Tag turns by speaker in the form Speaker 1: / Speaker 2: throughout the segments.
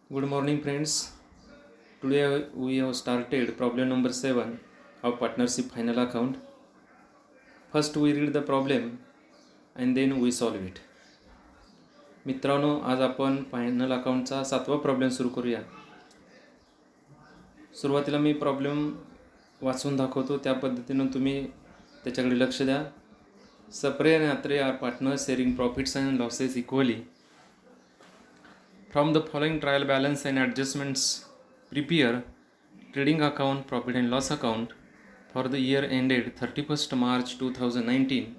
Speaker 1: Good morning, friends. Today we have started problem number 7 of partnership final account. First we read the problem and then we solve it. मित्रांनो, आज आपण final अकाउंटचा 7वा problem सुरू करूया. सुरुवातीला मी problem वाचून दाखवतो, त्या पद्धतीनं तुम्ही त्याच्याकडे लक्ष द्या. Sapre and Atre are partners sharing profits and losses equally. From the following trial balance and adjustments, prepare trading account, profit and loss account for the year ended 31st March 2019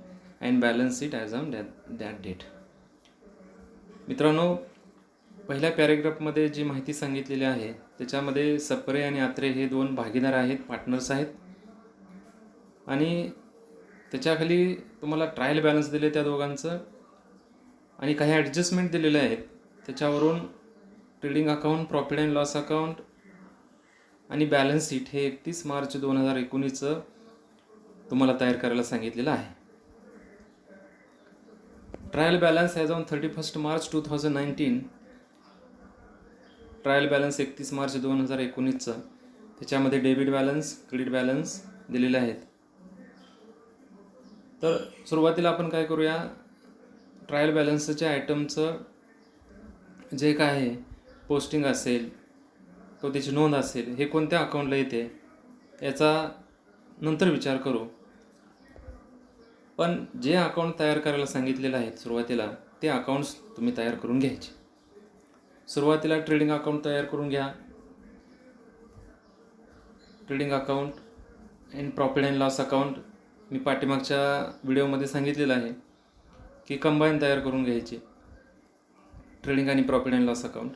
Speaker 1: and balance sheet as on that date. मित्रांनो, पहिल्या पॅरेग्राफमध्ये जी माहिती सांगितलेली आहे त्याच्यामध्ये सप्रे आणि आत्रे हे दोन भागीदार आहेत, पार्टनर्स आहेत. आणि त्याच्याखाली तुम्हाला ट्रायल बॅलन्स दिले त्या दोघांचं आणि काही ॲडजस्टमेंट दिलेले आहेत. त्याच्यावरून trading account, profit and loss account आणि बॅलन्स शीट हे 31 मार्च 2019 तुम्हाला तयार करायला सांगितलेलं आहे. Trial balance as on 31st March 2019. Trial balance 31 March 2019 त्याच्यामध्ये डेबिट बॅलन्स, क्रेडिट बॅलन्स दिलेले आहेत. तर सुरुवातीला आपण काय करूया, ट्रायल बॅलन्सच्या आयटमचं जे काय आहे पोस्टिंग असेल किंवा त्याची नोंद असेल हे कोणत्या अकाउंटला येते याचा नंतर विचार करू. पण जे अकाउंट तयार करायला सांगितलेलं आहे सुरुवातीला ते अकाउंट्स तुम्ही तयार करून घ्यायचे. सुरुवातीला ट्रेडिंग अकाउंट तयार करून घ्या. Trading account and profit and loss account मी पाठीमागच्या व्हिडिओमध्ये सांगितलेलं आहे की कंबाईन तयार करून घ्यायचे ट्रेडिंग आणि प्रॉफिट अँड लॉस अकाउंट.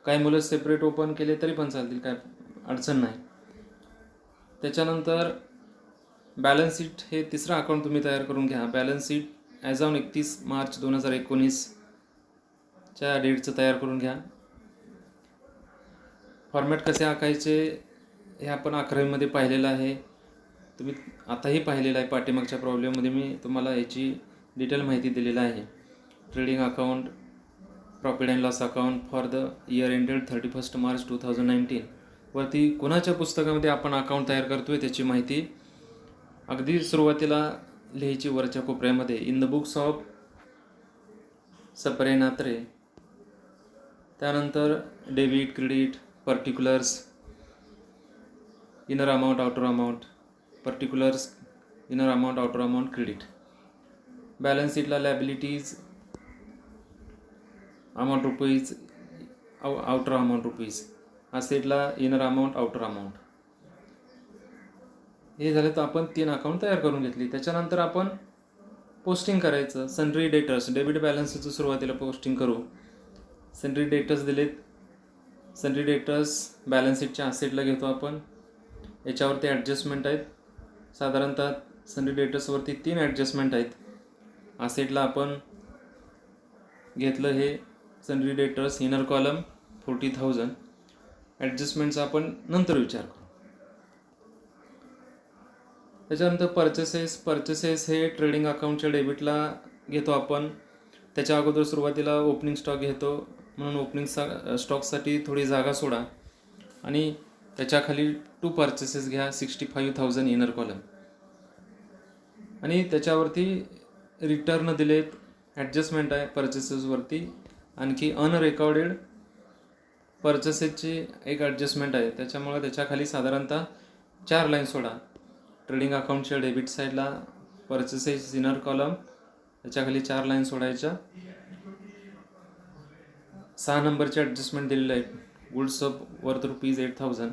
Speaker 1: काही मुलं सेपरेट ओपन केले तरी पण चालतील, काय अडचण नाही. त्याच्यानंतर बॅलन्स शीट हे तिसरं अकाउंट तुम्ही तयार करून घ्या. Balance sheet as on 31 March 2019च्या डेटचं तयार करून घ्या. फॉर्मॅट कसे आखायचे हे आपण 11वीमध्ये पाहिलेलं आहे, तुम्ही आताही पाहिलेलं आहे. पाठीमागच्या प्रॉब्लेममध्ये मी तुम्हाला याची डिटेल माहिती दिलेली आहे. Trading account, profit and loss account for the year ended 31st March 2019 वरती कोणाच्या पुस्तकामध्ये आपण अकाउंट तयार करतो आहे त्याची माहिती अगदी सुरुवातीला लिहायची वरच्या कोपऱ्यामध्ये. In the books of Sapre and Atre. त्यानंतर debit, credit, particulars, inner amount, outer amount, particulars, inner amount, outer amount, credit. Balance शीटला liabilities, amount rupees, outer amount rupees. असेटला इनर अमाऊंट, आउटर अमाऊंट. हे झालं तर आपण 3 अकाउंट तयार करून घेतली. त्याच्यानंतर आपण पोस्टिंग करायचं. सन्ड्री डेटर्स, डेबिट बॅलन्सचं सुरुवातीला पोस्टिंग करू. सन्ड्री डेटर्स दिलेत. सन्ड्री डेटर्स बॅलन्स शीटच्या असेटला घेतो आपण. याच्यावरती ॲडजस्टमेंट आहेत. साधारणतः सन्ड्री डेटर्सवरती 3 ॲडजस्टमेंट आहेत. असेटला आपण घेतलं हे सन्ड्री डेटर्स, इनर कॉलम 40,000. ॲडजस्टमेंटचा आपण नंतर विचार करू. त्याच्यानंतर पर्चेसेस हे ट्रेडिंग अकाउंटच्या डेबिटला घेतो आपण. त्याच्या अगोदर सुरुवातीला ओपनिंग स्टॉक घेतो, म्हणून ओपनिंग स्टॉकसाठी थोडी जागा सोडा आणि त्याच्याखाली 2 पर्चेसेस घ्या, 65,000 इनर कॉलम. आणि त्याच्यावरती रिटर्न दिलेत, ॲडजस्टमेंट आहे पर्चेसेसवरती. आणखी अनरेकॉर्डेड पर्चेसेसची एक ॲडजस्टमेंट आहे, त्याच्यामुळे त्याच्याखाली साधारणतः 4 लाईन सोडा. ट्रेडिंग अकाउंटच्या डेबिट साईडला पर्चेसेस, इनर कॉलम, त्याच्याखाली 4 लाईन सोडायच्या. 6 नंबरचे ॲडजस्टमेंट दिलेले आहे. Goods of worth ₹8,000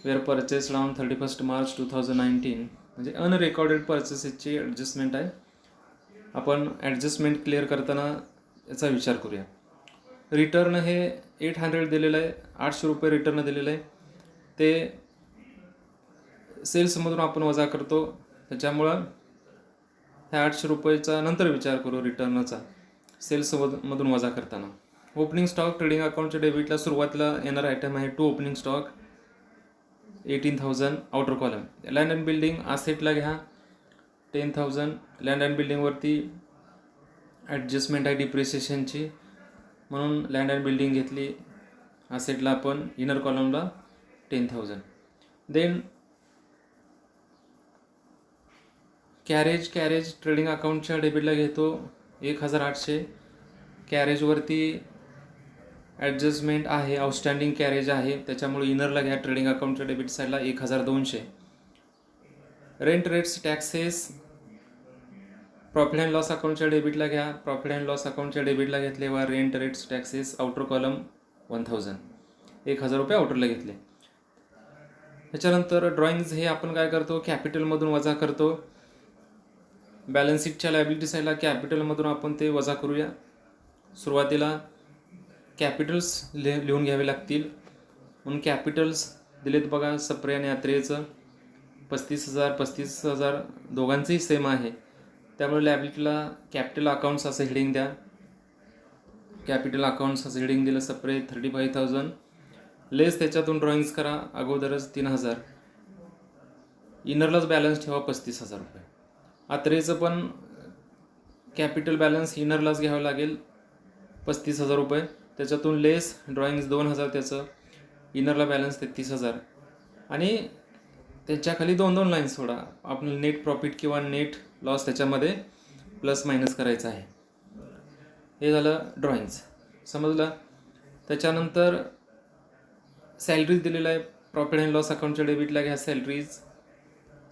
Speaker 1: were purchase on 31st March 2019 म्हणजे अनरेकॉर्डेड पर्चेसेसची ॲडजस्टमेंट आहे. आपण ॲडजस्टमेंट क्लिअर करताना याचा विचार करूया. रिटर्न हे 800 दिलेलं आहे, ₹800 रिटर्न दिलेलं आहे. ते सेल्समधून आपण वजा करतो, त्याच्यामुळं ह्या ₹800चा नंतर विचार करू रिटर्नचा सेल्समधून वजा करताना. ओपनिंग स्टॉक ट्रेडिंग अकाउंटच्या डेबिटला सुरुवातीला येणार आयटम आहे 2 opening stock 18,000 outer column. Land and building असेटला घ्या 10,000. लँड अँड बिल्डिंगवरती ॲडजस्टमेंट आहे डिप्रिसिएशनची म्हणून लँड अँड बिल्डिंग घेतली. असेटला आपण इनर कॉलमला 10,000. देन कॅरेज ट्रेडिंग अकाउंटच्या डेबिटला घेतो 1,800. कॅरेजवरती ॲडजस्टमेंट आहे, आउटस्टँडिंग कॅरेज आहे, त्याच्यामुळे इनरला घ्या ट्रेडिंग अकाउंटच्या डेबिट साईडला 1,200. Rent rates taxes profit and loss अकाउंटच्या डेबिटला घ्या. प्रॉफिट अँड लॉस अकाउंटच्या डेबिटला घेतले व rent rates taxes outer column 1,000, 1,000 रुपये आउटरला घेतले. त्याच्यानंतर ड्रॉइंग्ज हे आपण काय करतो, कॅपिटलमधून वजा करतो. बॅलन्स शीटच्या लायबिलिटी साईडला कॅपिटलमधून आपण ते वजा करूया. सुरुवातीला कॅपिटल्स लिहून घ्यावे लागतील, म्हणून कॅपिटल्स दिलेत बघा. सप्रे आणि आत्रेयचं 35,000 दोघांचंही सेम आहे, त्यामुळे लायबिलिटीला कॅपिटल अकाउंट्स असं हेडिंग द्या. कॅपिटल अकाउंट्स असं हेडिंग दिलं. सप्रे 35,000 लेस त्याच्यातून ड्रॉइंग्स करा अगोदरच 3,000. इनरलाच बॅलन्स ठेवा 35,000 रुपये. आत्रेयचं पण कॅपिटल बॅलन्स इनरलाच घ्यावं लागेल 35,000 रुपये. त्याच्यातून लेस ड्रॉइंग्स 2,000 त्याचं, इनरला बॅलन्स 33,000. आणि त्याच्याखाली 2 लाईन्स सोडा. आपण नेट प्रॉफिट किंवा नेट लॉस त्याच्यामध्ये प्लस मायनस करायचं आहे. हे झालं ड्रॉइंग्स, समजलं. त्याच्यानंतर सॅलरीज दिलेलं आहे. प्रॉफिट अँड लॉस अकाउंटच्या डेबिटला घ्या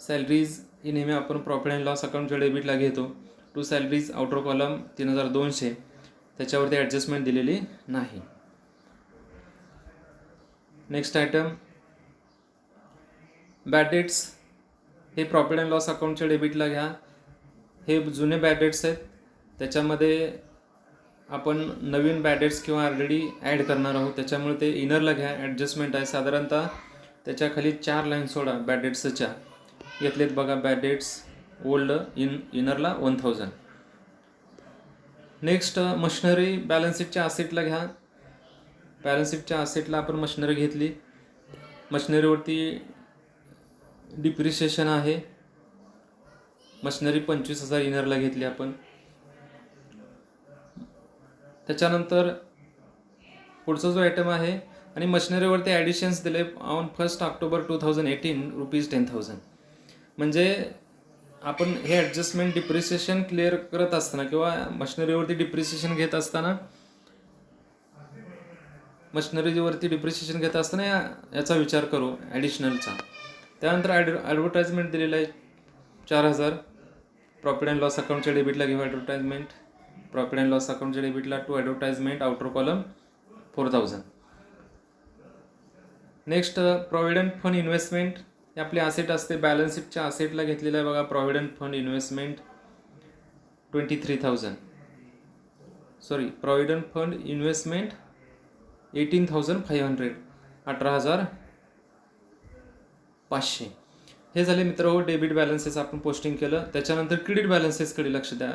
Speaker 1: सॅलरीज ही नेहमी आपण प्रॉफिट अँड लॉस अकाउंटच्या डेबिटला घेतो. टू सॅलरीज आउटर कॉलम 3,200, त्याच्यावरती ॲडजस्टमेंट दिलेली नाही. नेक्स्ट आयटम बॅड डेट्स हे प्रॉफिट अँड लॉस अकाउंटच्या डेबिटला घ्या. हे जुने बॅड डेट्स आहेत, त्याच्यामध्ये आपण नवीन बॅड डेट्स किंवा ऑलरेडी ॲड करणार आहोत, त्याच्यामुळे ते इनरला घ्या. ॲडजस्टमेंट आहे साधारणतः त्याच्याखाली 4 लाईन सोडा बॅड डेट्सच्या घेतलेत बघा. बॅड डेट्स ओल्ड इनरला 1,000. नेक्स्ट मशिनरी बॅलन्स शीटच्या असेटला घ्या. बॅलन्स शीटच्या असेटला आपण मशिनरी घेतली. मशिनरीवरती डिप्रिशिएशन आहे. मशिनरी 25,000 इनरला घेतली आपण. त्याच्यानंतर पुढचा जो आयटम आहे आणि मशिनरीवरती ॲडिशन्स दिले ऑन 1 ऑक्टोबर 2018 रुपीज 10,000. म्हणजे आपण हे ॲडजस्टमेंट डिप्रिसिएशन क्लिअर करत असताना किंवा मशिनरीवरती डिप्रिसिएशन घेत असताना याचा विचार करू ॲडिशनलचा. त्यानंतर ॲडव्हर्टाइजमेंट दिलेलं आहे 4,000. प्रॉफिट अँड लॉस अकाउंटच्या डेबिटला घेऊ ॲडव्हर्टाइजमेंट. प्रॉफिट अँड लॉस अकाउंटच्या डेबिटला to advertisement outer column 4,000. Next provident fund investment हे आपले असेट असते. बॅलन्स शीटच्या असेटला घेतलेलं आहे बघा. Provident fund investment 23,000. Provident fund investment 18,500, 18,500. हे झाले मित्र डेबिट बॅलन्सेस आपण पोस्टिंग केलं. त्याच्यानंतर क्रेडिट बॅलन्सेसकडे लक्ष द्या.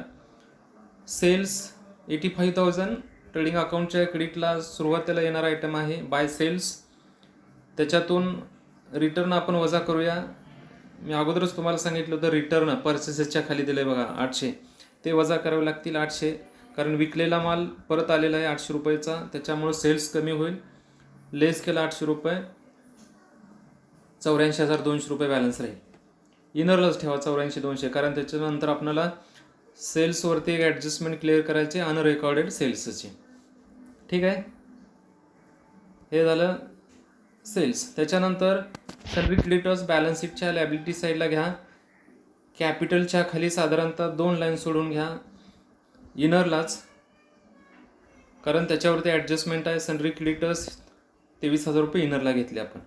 Speaker 1: सेल्स 85,000 ट्रेडिंग अकाउंटच्या क्रेडिटला सुरुवातीला येणारा आयटम आहे. बाय सेल्स, त्याच्यातून रिटर्न आपण वजा करूया. मी अगोदरच तुम्हाला सांगितलं होतं रिटर्न पर्चेसेसच्या खाली दिलं आहे बघा 800, ते वजा करावे लागतील 800, कारण विकलेला माल परत आलेला आहे 800 रुपयाचा, त्याच्यामुळे सेल्स कमी होईल. लेस केला 800 रुपये, 84,200 रुपये बॅलन्स राहील. इनरलाच ठेवा 84,200, कारण त्याच्यानंतर आपल्याला सेल्सवरती एक ॲडजस्टमेंट क्लिअर करायचे अनरेकॉर्डेड सेल्सची. ठीक आहे, हे झालं सेल्स. त्याच्यानंतर सन्ड्री क्रेडिटर्स बॅलन्स शीटच्या लायबिलिटी साईडला घ्या. कॅपिटलच्या खाली साधारणतः 2 लाईन सोडून घ्या इनरलाच, कारण त्याच्यावरती ॲडजस्टमेंट आहे. सन्ड्री क्रेडिटर्स 23,000 रुपये इनरला घेतले आपण,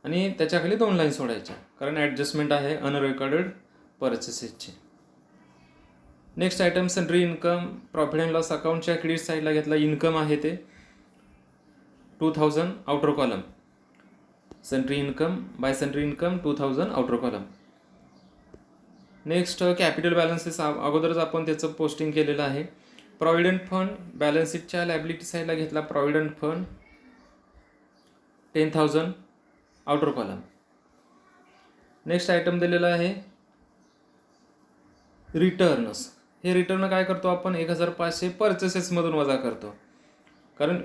Speaker 1: आणि त्याच्याखाली 2 लाईन सोडायच्या, कारण ॲडजस्टमेंट आहे अनरेकॉर्डेड परचेसेसची. Next item sundry income profit and loss अकाउंटच्या क्रेडिट साईडला घेतला. इन्कम आहे ते 2,000 outer column. Sundry income by sundry income 2,000 outer column. Next capital balances अगोदरच आपण त्याचं पोस्टिंग केलेलं आहे. प्रॉव्हिडंट फंड बॅलन्स शीटच्या लायबिलिटी साईडला घेतला. Provident fund 10,000 outer column. Next item दिलेला आहे रिटर्न्स. हे रिटर्न काय करतो आपण 1,500 पर्चेसेसमधून वजा करतो. कारण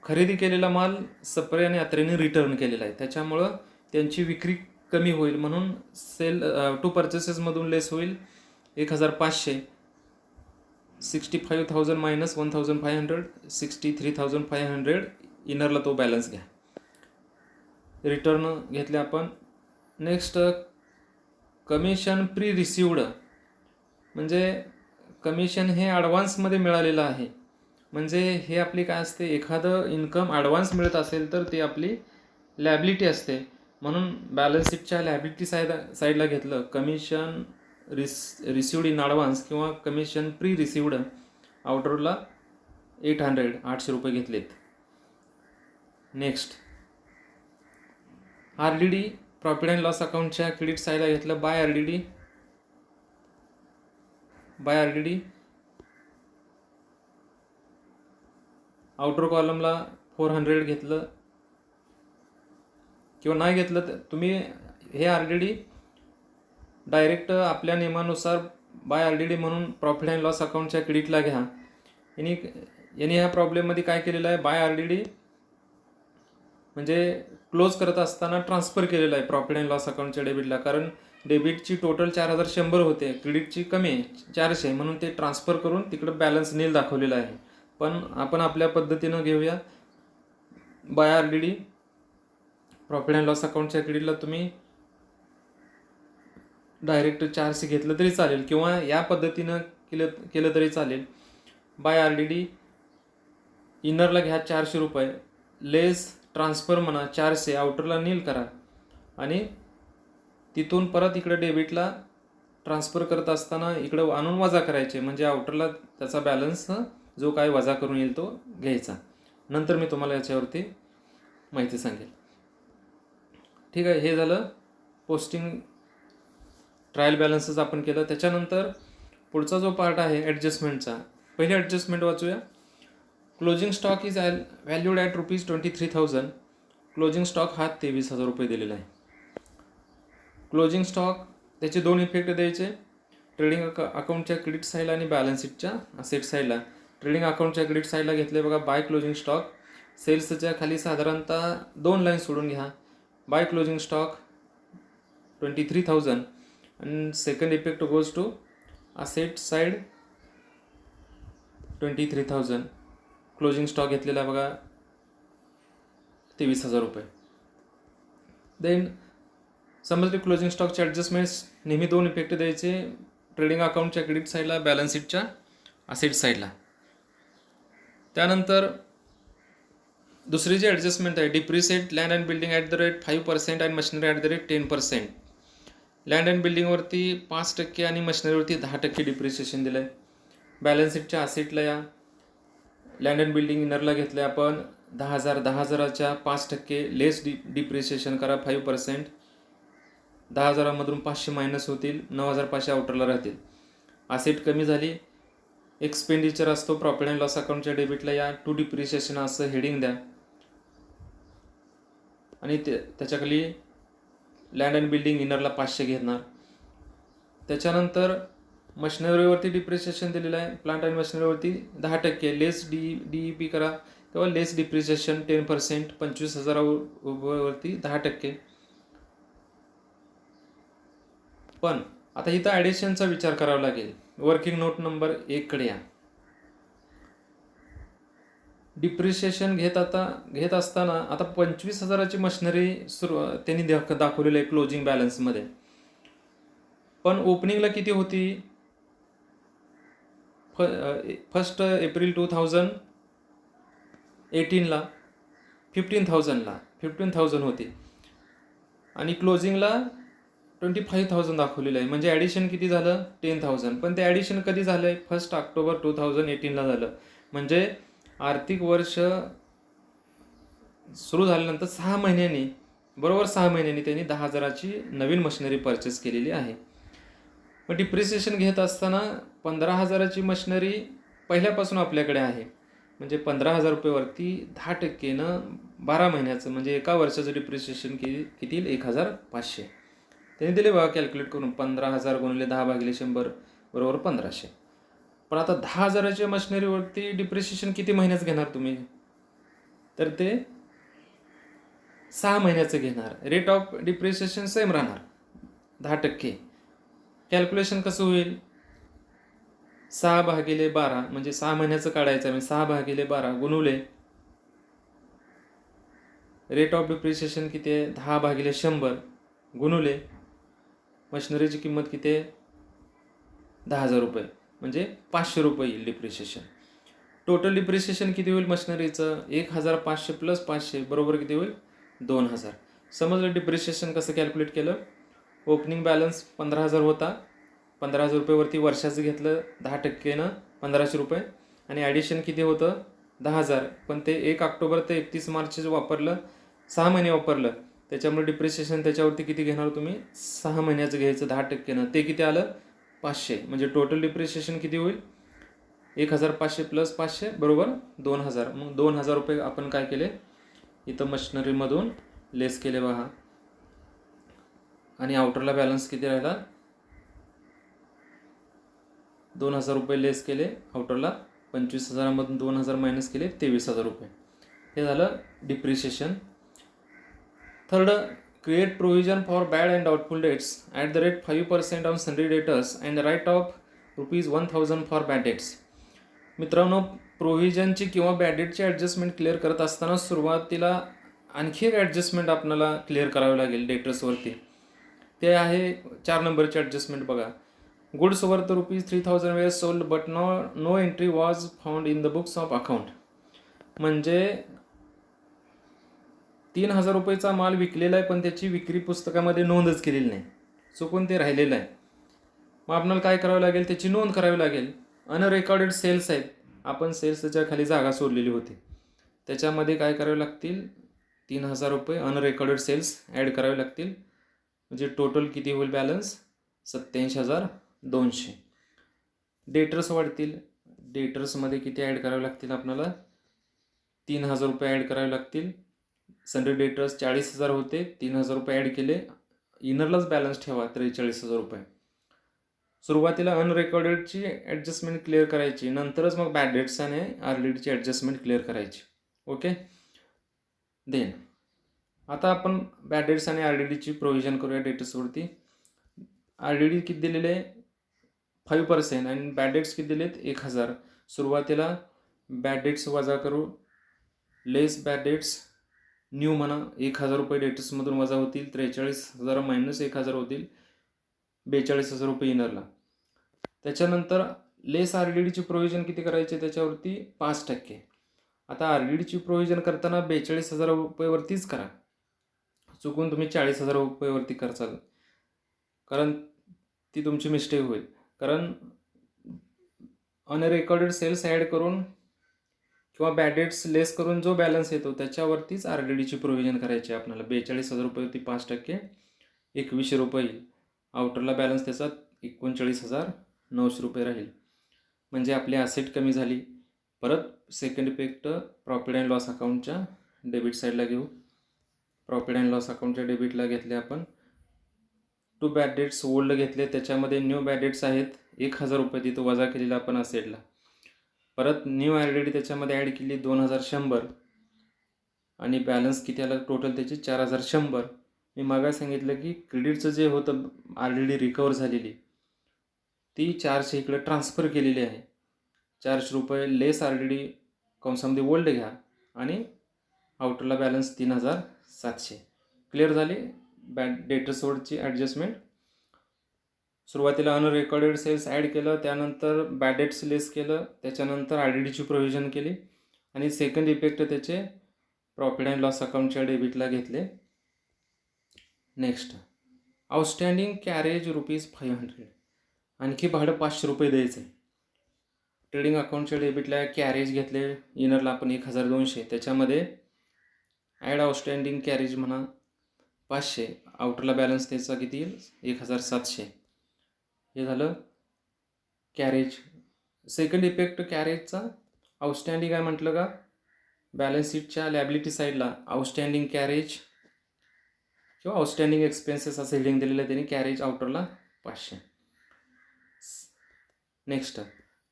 Speaker 1: खरेदी केलेला माल सप्रे आणि अत्रेने रिटर्न केलेला आहे, त्याच्यामुळं त्यांची विक्री कमी होईल म्हणून सेल टू परचेसेसमधून लेस होईल 1500, 65,000 मायनस 1,500, 63,500 इनरला तो बॅलन्स घ्या. रिटर्न घेतले आपण. नेक्स्ट कमिशन प्री रिसिवड, म्हणजे कमिशन हे ॲडव्हान्समध्ये मिळालेलं आहे. म्हणजे हे आपली काय असते, एखादं इन्कम ॲडव्हान्स मिळत असेल तर ती आपली लॅबिलिटी असते. म्हणून बॅलन्स शीटच्या लॅबिलिटी साईडला घेतलं कमिशन रिसिवड इन ॲडव्हान्स किंवा कमिशन प्री रिसिवड आउटरोडला 800 रुपये घेतलेत. Next RDD profit and loss अकाउंटच्या क्रेडिट साईडला घेतलं बाय RDD आउटर कॉलमला 400 घेतलं किंवा नाही घेतलं तर तुम्ही हे RDD डायरेक्ट आपल्या नियमानुसार बाय RDD म्हणून प्रॉफिट अँड लॉस अकाउंटच्या क्रेडिटला घ्या. यांनी ह्या प्रॉब्लेममध्ये काय केलेलं आहे, बाय RDD म्हणजे क्लोज करत असताना ट्रान्सफर केलेलं आहे प्रॉफिट अँड लॉस अकाउंटच्या डेबिटला. कारण डेबिटची टोटल 4,100 होते, क्रेडिटची कमी आहे 400, म्हणून ते ट्रान्सफर करून तिकडं बॅलन्स नील दाखवलेला आहे. पण आपण आपल्या पद्धतीनं घेऊया. By RDD profit and loss अकाउंटच्या क्रेडिटला तुम्ही डायरेक्ट 400 घेतलं तरी चालेल किंवा या पद्धतीनं केलं तरी चालेल. बाय RDD इनरला घ्या 400 रुपये, लेस ट्रान्सफर म्हणा 400, आउटरला नील करा आणि तिथून परत इकडे डेबिटला ट्रान्सफर करत असताना इकडं आणून वजा करायचे, म्हणजे आउटरला त्याचा बॅलन्स जो काय वजा करून येईल तो घ्यायचा. नंतर मी तुम्हाला याच्यावरती माहिती सांगेल. ठीक आहे, हे झालं पोस्टिंग ट्रायल बॅलन्सच आपण केलं. त्याच्यानंतर पुढचा जो पार्ट आहे ॲडजस्टमेंटचा, पहिले ॲडजस्टमेंट वाचूया. Closing stock is valued at ₹23,000. Closing stock हा 23,000 रुपये दिलेला आहे. क्लोजिंग स्टॉक त्याचे दोन इफेक्ट द्यायचे, ट्रेडिंग अकाउंटच्या क्रेडिट साईडला आणि बॅलन्स शीटच्या असेट साईडला. ट्रेडिंग अकाउंटच्या क्रेडिट साईडला घेतले बघा बाय क्लोजिंग स्टॉक, सेल्सच्या खाली साधारणतः 2 लाईन सोडून घ्या. बाय क्लोजिंग स्टॉक 23,000 आणि second effect goes to asset side 23,000. Closing stock घेतलेला बघा 23,000 रुपये. देन समजले क्लोजिंग स्टॉकचे ॲडजस्टमेंट्स नेहमी 2 इफेक्ट द्यायचे, ट्रेडिंग अकाउंटच्या क्रेडिट साईडला, बॅलन्स शीटच्या असेट साईडला. त्यानंतर दुसरी जी ॲडजस्टमेंट आहे, depreciate land and building at the rate 5% आणि machinery at the rate 10%. Land and बिल्डिंगवरती 5% आणि मशिनरीवरती 10% डिप्रिसिएशन दिलं आहे. बॅलन्स शीटच्या असेटला या लँड अँड बिल्डिंग इनरला घेतलं आहे आपण 10,000च्या 5% लेस डिप्रिसिएशन करा 5%. 10,000मधून 500 मायनस होतील, 9,500 आउटरला राहतील. असेट कमी झाली, एक्सपेंडिचर असतो प्रॉफिट अँड लॉस अकाउंटच्या डेबिटला या टू डिप्रिसिएशन असं हेडिंग द्या आणि त्याच्याखाली लँड अँड बिल्डिंग इनरला 500 घेणार. त्याच्यानंतर मशिनरीवरती डिप्रिसिएशन दिलेलं आहे, प्लांट अँड मशिनरीवरती 10%, लेस DEP करा किंवा लेस डिप्रिसिएशन 10%, 25,000वरती 10%. पण आता इथं ॲडिशनचा विचार करावा लागेल. वर्किंग नोट नंबर 1 कडे या. डिप्रिसिएशन घेत असताना आता 25,000ची मशिनरी त्यांनी दाखवलेली आहे क्लोजिंग बॅलन्समध्ये. पण ओपनिंगला किती होती, 1 एप्रिल 2018ला 15,000 होती आणि क्लोजिंगला 25,000 दाखवलेलं आहे. म्हणजे ॲडिशन किती झालं, 10,000. पण ते ॲडिशन कधी झालं आहे, 1 ऑक्टोबर 2018ला झालं. म्हणजे आर्थिक वर्ष सुरू झाल्यानंतर 6 महिन्यांनी, बरोबर 6 महिन्यांनी त्यांनी 10,000ची नवीन मशिनरी परचेस केलेली आहे. मग डिप्रिसिएशन घेत असताना 15,000ची मशिनरी पहिल्यापासून आपल्याकडे आहे, म्हणजे 15,000 रुपयेवरती 10%नं 12 महिन्याचं म्हणजे एका वर्षाचं डिप्रिसिएशन किती येईल, 1,500. त्यांनी दिले बघा कॅल्क्युलेट करून, 15,000 गुणिले 10/100 बरोबर 1,500. पण आता 10,000च्या मशिनरीवरती डिप्रिशिएशन किती महिन्याचं घेणार तुम्ही? तर ते 6 महिन्याचं घेणार. रेट ऑफ डिप्रिशिएशन सेम राहणार 10%. कॅल्क्युलेशन कसं होईल? 6/12 म्हणजे 6 महिन्याचं काढायचं आहे. 6/12 गुणुले रेट ऑफ डिप्रिशिएशन किती आहे? 10/100 गुणुले मशिनरीची किंमत किती आहे? 10,000 रुपये, म्हणजे 500 रुपये येईल डिप्रिशिएशन. टोटल डिप्रिशिएशन किती होईल मशिनरीचं? 1,500 + 500 बरोबर किती होईल? 2,000. समजलं डिप्रिशिएशन कसं कॅल्क्युलेट केलं? ओपनिंग बॅलन्स 15,000 होता. 15,000 रुपयेवरती वर्षाचं घेतलं 10%नं 1,500 रुपये, आणि ॲडिशन किती होतं? 10,000. पण ते 1 ऑक्टोबर ते 31 मार्च वापरलं, 6 महिने वापरलं, त्याच्यामुळे डिप्रिशिएशन त्याच्यावरती किती घेणार तुम्ही? 6 महिन्याचं घ्यायचं 10%नं. ते किती आलं? 500. म्हणजे टोटल डिप्रिशिएशन किती होईल? 1,500 + 500 बरोबर 2,000. मग 2,000 रुपये आपण काय केले? इथं मशिनरीमधून लेस केले पहा. आणि आउटरला बॅलन्स किती राहिला? 2,000 रुपये लेस केले आउटरला. 25,000मधून 2,000 मायनस केले, 23,000 रुपये. हे झालं depreciation. Third, create provision for bad and doubtful debts at the rate 5% on sundry debtors and write off ₹1,000 for bad debts. मित्रांनो, प्रोव्हिजनची किंवा बॅड डेटची ॲडजस्टमेंट क्लिअर करत असताना सुरुवातीला आणखी एक ॲडजस्टमेंट आपल्याला क्लिअर करावी लागेल डेटर्सवरती. ते आहे 4 नंबरची ॲडजस्टमेंट बघा. Goods worth ₹3,000 were sold but no entry was found in the books of account. म्हणजे 3,000 रुपयेचा माल विकलेला आहे, पण त्याची विक्री पुस्तकामध्ये नोंदच केलेली नाही, चुकून ते राहिलेलं आहे. मग आपल्याला काय करावं लागेल? त्याची नोंद करावी लागेल. अनरेकॉर्डेड सेल्स आहेत, आपण सेल्सच्या खाली जागा सोडलेली होती, त्याच्यामध्ये काय करावे लागतील? 3,000 रुपये अनरेकॉर्डेड सेल्स ॲड करावे लागतील. म्हणजे टोटल किती होईल बॅलन्स? 87,200. डेटर्स वाढतील. डेटर्समध्ये किती ॲड करावे लागतील आपल्याला? 3,000 रुपये ॲड करावे लागतील. सन्ड्री डेटर्स 40,000 होते, 3,000 रुपये ॲड केले. इनरलाच बॅलन्स ठेवा 43,000 रुपये. सुरुवातीला अनरेकॉर्डेडची ॲडजस्टमेंट क्लिअर करायची, नंतरच मग बॅड डेट्स आणि RDDची ॲडजस्टमेंट क्लिअर करायची. ओके. देन आता आपण बॅड डेट्स आणि RDDची प्रोव्हिजन करूया डेटर्सवरती. RDD किती दिलेले आहे? 5% आणि बॅड डेट्स किती दिलेत? 1,000. सुरुवातीला बॅड डेट्स वजा करू, लेस बॅड डेट्स न्यू म्हणा. 1,000 रुपये डेटर्समधून वजा होतील, 43,000 मायनस 1,000 होतील, 42,000 रुपये इनरला. त्याच्यानंतर लेस RDDची प्रोव्हिजन किती करायची? त्याच्यावरती 5%. आता RDDची प्रोव्हिजन करताना 42,000 रुपयेवरतीच करा, चुकून तुम्ही 40,000 रुपयेवरती करचाल, कारण ती तुमची मिस्टेक होईल. कारण अनरेकॉर्डेड सेल्स ॲड करून किंवा बॅड डेट्स लेस करून जो बॅलन्स येतो त्याच्यावरतीच RDDची प्रोव्हिजन करायची आपल्याला. 42,000 रुपयेवरती 5%, 2100 रुपये येईल. आउटरला बॅलन्स त्याचा 39,900 रुपये राहील. म्हणजे आपली ॲसेट कमी झाली. परत second effect profit and loss अकाउंटच्या डेबिट साईडला घेऊ. प्रॉफिट अँड लॉस अकाउंटच्या डेबिटला घेतले आपण. 2 बॅड डेट्स ओल्ड घेतले, त्याच्यामध्ये न्यू बॅड डेट्स आहेत 1,000 रुपये, तिथं वजा केलेला आपण ॲसेटला. परत न्यू RDD त्याच्यामध्ये ॲड केली 2,100 आणि बॅलन्स किती आला टोटल त्याची? 4,100. मी मागे सांगितलं की क्रेडिटचं जे होतं RDD रिकवर झालेली, ती 400 इकडे ट्रान्सफर केलेली आहे. 400 रुपये लेस RDD कंसामध्ये ओल्ड घ्या आणि आउटरला बॅलन्स 3,700. क्लिअर झाली बॅड डेटर्सवरची ॲडजस्टमेंट. सुरुवातीला अनरेकॉर्डेड सेल्स ॲड केलं, त्यानंतर बॅड डेट्स लेस केलं, त्याच्यानंतर RDDची प्रोव्हिजन केली आणि सेकंड इफेक्ट त्याचे प्रॉफिट अँड लॉस अकाउंटच्या डेबिटला घेतले. Next, outstanding carriage ₹500. आणखी भाडं 500 रुपये द्यायचं आहे. ट्रेडिंग अकाउंटच्या डेबिटला कॅरेज घेतले, इनरला आपण 1,200, त्याच्यामध्ये ॲड आउटस्टँडिंग कॅरेज म्हणा 500, आउटरला बॅलन्स त्याचा किती येईल? 1,700. हे झालं कॅरेज. सेकंड इफेक्ट कॅरेजचा आउटस्टँडिंग आहे म्हटलं का? बॅलन्स शीटच्या लॅबिलिटी साईडला आउटस्टँडिंग कॅरेज किंवा आउटस्टँडिंग एक्सपेन्सेस असं हेडिंग दिलेलं आहे त्यांनी. कॅरेज आउटरला 500. Next,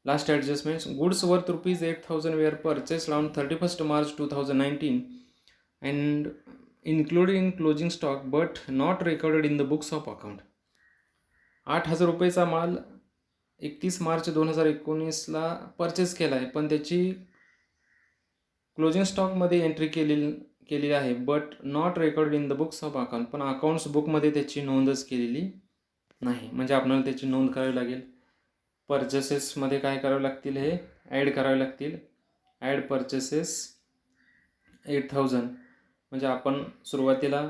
Speaker 1: Last adjustments, goods worth rupees 8,000 were purchased on 31st March 2019 and included in closing stock but not recorded in the books of account. 8,000 रुपयेचा माल 31 March 2019ला purchase केला आहे, पण त्याची क्लोजिंग स्टॉकमध्ये एंट्री केलेली आहे, but not record in the books of account. पण अकाउंट्स बुकमध्ये त्याची नोंदच केलेली नाही. म्हणजे आपल्याला त्याची नोंद करावी लागेल. परचेसेसमध्ये काय करावे लागतील, हे ॲड करावे लागतील. ॲड परचेसेस 8,000 म्हणजे आपण सुरुवातीला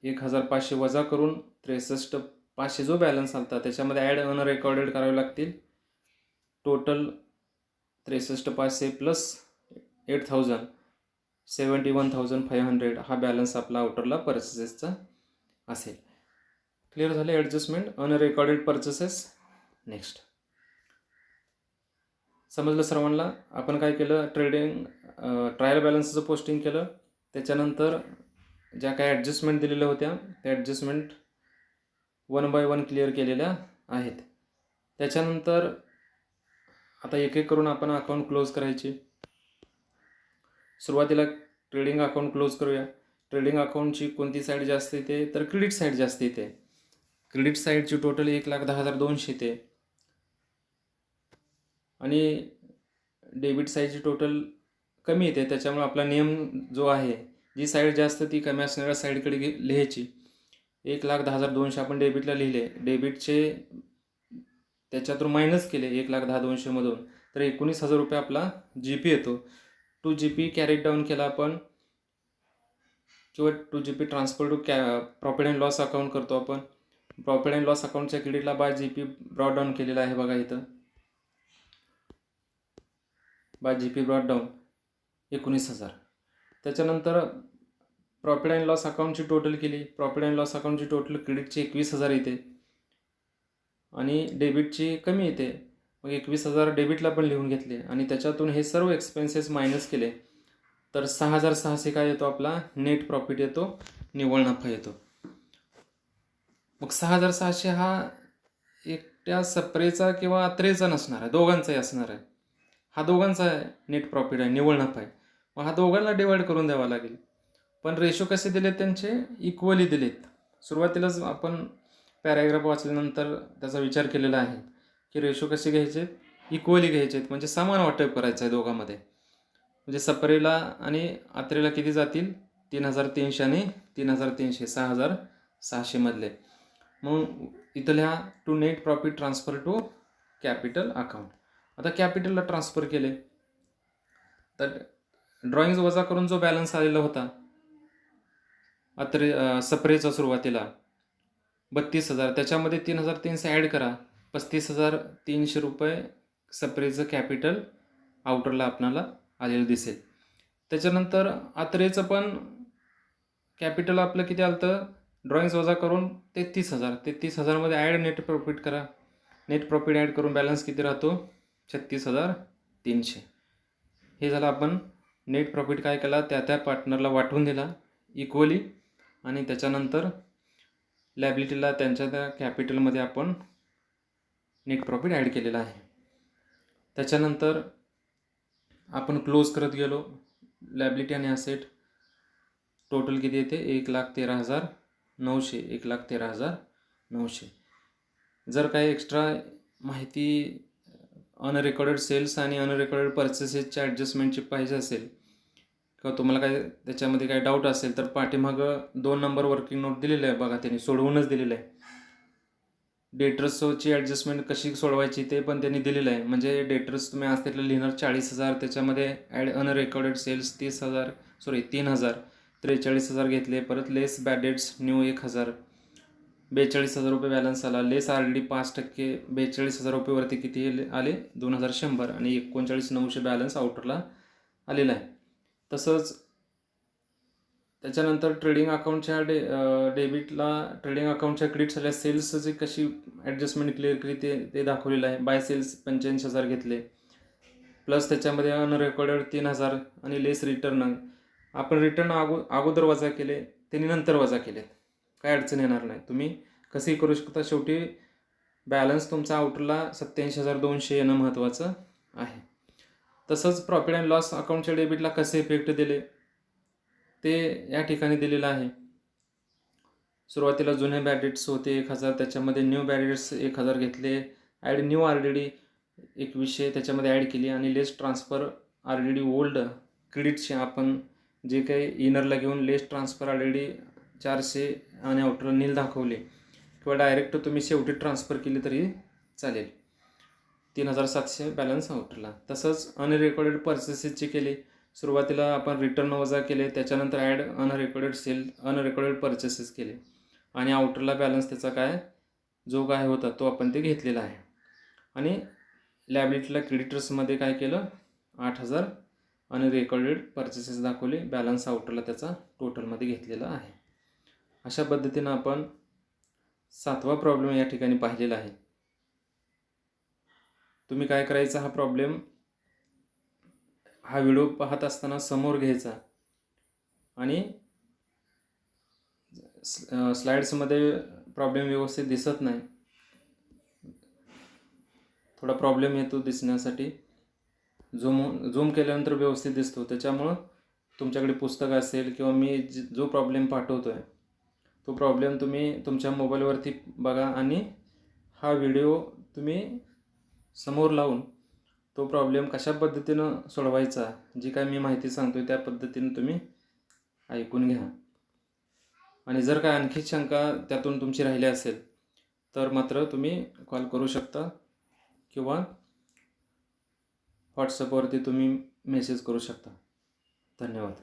Speaker 1: 1,500 वजा करून 63,500 जो बॅलन्स आला त्याच्यामध्ये ॲड अनरेकॉर्डेड करावे लागतील. टोटल 63,500 प्लस 8,000 71,500 हा बॅलन्स आपला आउटरला परचेसेसचा असेल. क्लिअर झाले ॲडजस्टमेंट अनरेकॉर्डेड परचेसेस. नेक्स्ट समजलं सर्वांना. आपण काय केलं, ट्रायल बॅलन्सचं पोस्टिंग केलं. त्याच्यानंतर ज्या काही ॲडजस्टमेंट दिलेल्या होत्या त्या ॲडजस्टमेंट 1 बाय 1 क्लिअर केलेल्या आहेत. त्याच्यानंतर आता एक एक करून आपण अकाउंट क्लोज करायचे. सुरुवातीला ट्रेडिंग अकाउंट क्लोज करूया. ट्रेडिंग अकाउंटची कोणती साईड जास्त येते, तर क्रेडिट साईड जास्त येते. क्रेडिट साईडची टोटल 1,10,200 येते आणि डेबिट साईडची टोटल कमी येते. त्याच्यामुळे आपला नियम जो आहे, जी साईड जास्त ती कमी असणाऱ्या साईडकडे लिहायची. 1,10,200 आपण डेबिटला लिहिले, डेबिटचे त्याच्यातून मायनस केले 1,10,200मधून, तर 19,000 रुपये आपला GP येतो. 2 GP कॅरी डाऊन केला आपण, किंवा 2 GP transfer to profit and loss account करतो आपण. प्रॉफिट अँड लॉस अकाउंटच्या क्रेडिटला बाय GP ब्रॉड डाऊन केलेला आहे बघा इथं. By GP brought down 19,000. त्याच्यानंतर प्रॉफिट अँड लॉस अकाउंटची टोटल केली. प्रॉफिट अँड लॉस अकाउंटची टोटल क्रेडिटची 21,000 येते आणि डेबिटची कमी येते. मग 21,000 डेबिटला पण लिहून घेतले आणि त्याच्यातून हे सर्व एक्सपेन्सेस मायनस केले, तर 6,600 काय येतो आपला नेट प्रॉफिट येतो, निव्वळ नफा येतो. मग 6,600 हा एकट्या सप्रेचा किंवा अत्रेचा नसणार आहे, दोघांचाही असणार आहे. हा दोघांचा नेट प्रॉफिट आहे, निव्वळ नफा आहे. मग हा दोघांना डिवाईड करून द्यावा लागेल. पण रेशो कसे दिलेत, त्यांचे इक्वली दिलेत. सुरुवातीलाच आपण पॅराग्राफ वाचल्यानंतर त्याचा विचार केलेला आहे की रेशो कसे घ्यायचे, इक्वली घ्यायचे, म्हणजे समान वाटप करायचं आहे दोघांमध्ये. म्हणजे सप्रेला आणि अत्रेला किती जातील, 3,300 आणि 3,300, 6,600 मधले. मग इथं लिहा to net profit transfer to capital account. आता कॅपिटलला ट्रान्सफर केले, तर ड्रॉइंग्स वजा करून जो बॅलन्स आलेला होता सप्रेचा सुरुवातीला 32,000, त्याच्यामध्ये 3,300 ॲड करा, 35,300 रुपये सप्रेचं कॅपिटल आउटरला आपणाला आलेलं दिसेल. त्याच्यानंतर अत्रेचं पण कॅपिटल आपलं किती आलं तर ड्रॉइंग्स वजा करून 33,000. 33,000मध्ये ॲड नेट प्रॉफिट करा. नेट प्रॉफिट ॲड करून बॅलन्स किती राहतो, 36,300. हे झालं. आपण नेट प्रॉफिट काय केला, त्या पार्टनरला वाटून दिला इक्वली आणि त्याच्यानंतर लॅबिलिटीला त्यांच्या त्या कॅपिटलमध्ये आपण नेट प्रॉफिट ॲड केलेला आहे. त्याच्यानंतर आपण क्लोज करत गेलो. लॅबिलिटी आणि असेट टोटल किती येते, 1,13,900. 1,13,900. जर काही एक्स्ट्रा माहिती अनरेकॉर्डेड सेल्स आणि अनरेकॉर्डेड परचेसेसच्या ॲडजस्टमेंटची पाहिजे असेल, किंवा तुम्हाला काय त्याच्यामध्ये काय डाऊट असेल, तर पाठीमागं 2 नंबर वर्किंग नोट दिलेलं आहे बघा, त्यांनी सोडवूनच दिलेलं आहे. डेटर्सची ॲडजस्टमेंट कशी सोडवायची ते पण त्यांनी दिलेलं आहे. म्हणजे डेटर्स तुम्ही आज त्यातलं लिहिणार 40,000, त्याच्यामध्ये ॲड अनरेकॉर्डेड सेल्स 3,000 43,000 घेतले. परत लेस बॅड डेट्स न्यू 1,000, 42,000 रुपये बॅलन्स आला. लेस RD 5%, 42,000 रुपयेवरती किती आले, 2,100 आणि 39,900 बॅलन्स आउटरला आलेला आहे. तसंच त्याच्यानंतर ट्रेडिंग अकाउंटच्या डेबिटला ट्रेडिंग अकाउंटच्या क्रेडिट झाल्या सेल्सची कशी ॲडजस्टमेंट क्लिअर केली ते दाखवलेलं आहे. बाय सेल्स 85,000 घेतले, प्लस त्याच्यामध्ये अनरेकॉर्डेड 3,000 आणि लेस रिटर्न. आपण रिटर्न अगोदर वजा केले, त्यांनी नंतर वजा केले, काय अडचण येणार नाही. तुम्ही कसेही करू शकता. शेवटी बॅलन्स तुमचा आउटरला 87,200 येणं महत्त्वाचं आहे. तसंच प्रॉफिट अँड लॉस अकाउंटच्या डेबिटला कसे इफेक्ट दिले ते या ठिकाणी दिलेलं आहे. सुरुवातीला जुने बॅड डेट्स होते 1,000, त्याच्यामध्ये न्यू बॅड डेट्स 1,000 घेतले, ॲड न्यू RDD 2100 त्याच्यामध्ये ॲड केली आणि लेस ट्रान्सफर RDD ओल्ड क्रेडिटचे आपण जे काही इनरला घेऊन लेस ट्रान्सफर RDD 400 आणि आउटरला नील दाखवले किंवा डायरेक्ट तुम्ही शेवटी ट्रान्सफर केली तरी चालेल. 3,700 बॅलन्स आउटरला. तसंच अनरेकॉर्डेड पर्चेसेसचे केले. सुरुवातीला आपण रिटर्न वजा केले, त्याच्यानंतर ॲड अनरेकॉर्डेड पर्चेसेस केले आणि आउटरला बॅलन्स त्याचा काय जो काय होता तो आपण ते घेतलेला आहे. आणि लॅबिलिटीला क्रेडिटर्समध्ये काय केलं 8,000 अनरेकॉर्डेड पर्चेसेस दाखवले, बॅलन्स आउटरला त्याचा टोटलमध्ये घेतलेला आहे. अशा पद्धतीनं आपण 7वा प्रॉब्लेम या ठिकाणी पाहिलेला आहे. तुम्ही काय करायचा, हा व्हिडिओ पाहत असताना समोर घ्यायचा आणि स्लाइड्समध्ये प्रॉब्लेम व्यवस्थित दिसत नाही, थोडा प्रॉब्लेम येतो दिसण्यासाठी. झूम केल्यानंतर व्यवस्थित दिसतो. त्याच्यामुळं तुमच्याकडे पुस्तक असेल किंवा मी जो प्रॉब्लेम पाठवतो आहे तो प्रॉब्लेम तुम्ही तुमच्या मोबाईलवरती बघा आणि हा व्हिडिओ तुम्ही समोर लावून तो प्रॉब्लेम कशा पद्धतीनं सोडवायचा, जी काय मी माहिती सांगतो आहे त्या पद्धतीनं तुम्ही ऐकून घ्या. आणि जर काय आणखी शंका त्यातून तुमची राहिली असेल तर मात्र तुम्ही कॉल करू शकता किंवा व्हॉट्सअपवरती तुम्ही मेसेज करू शकता. धन्यवाद.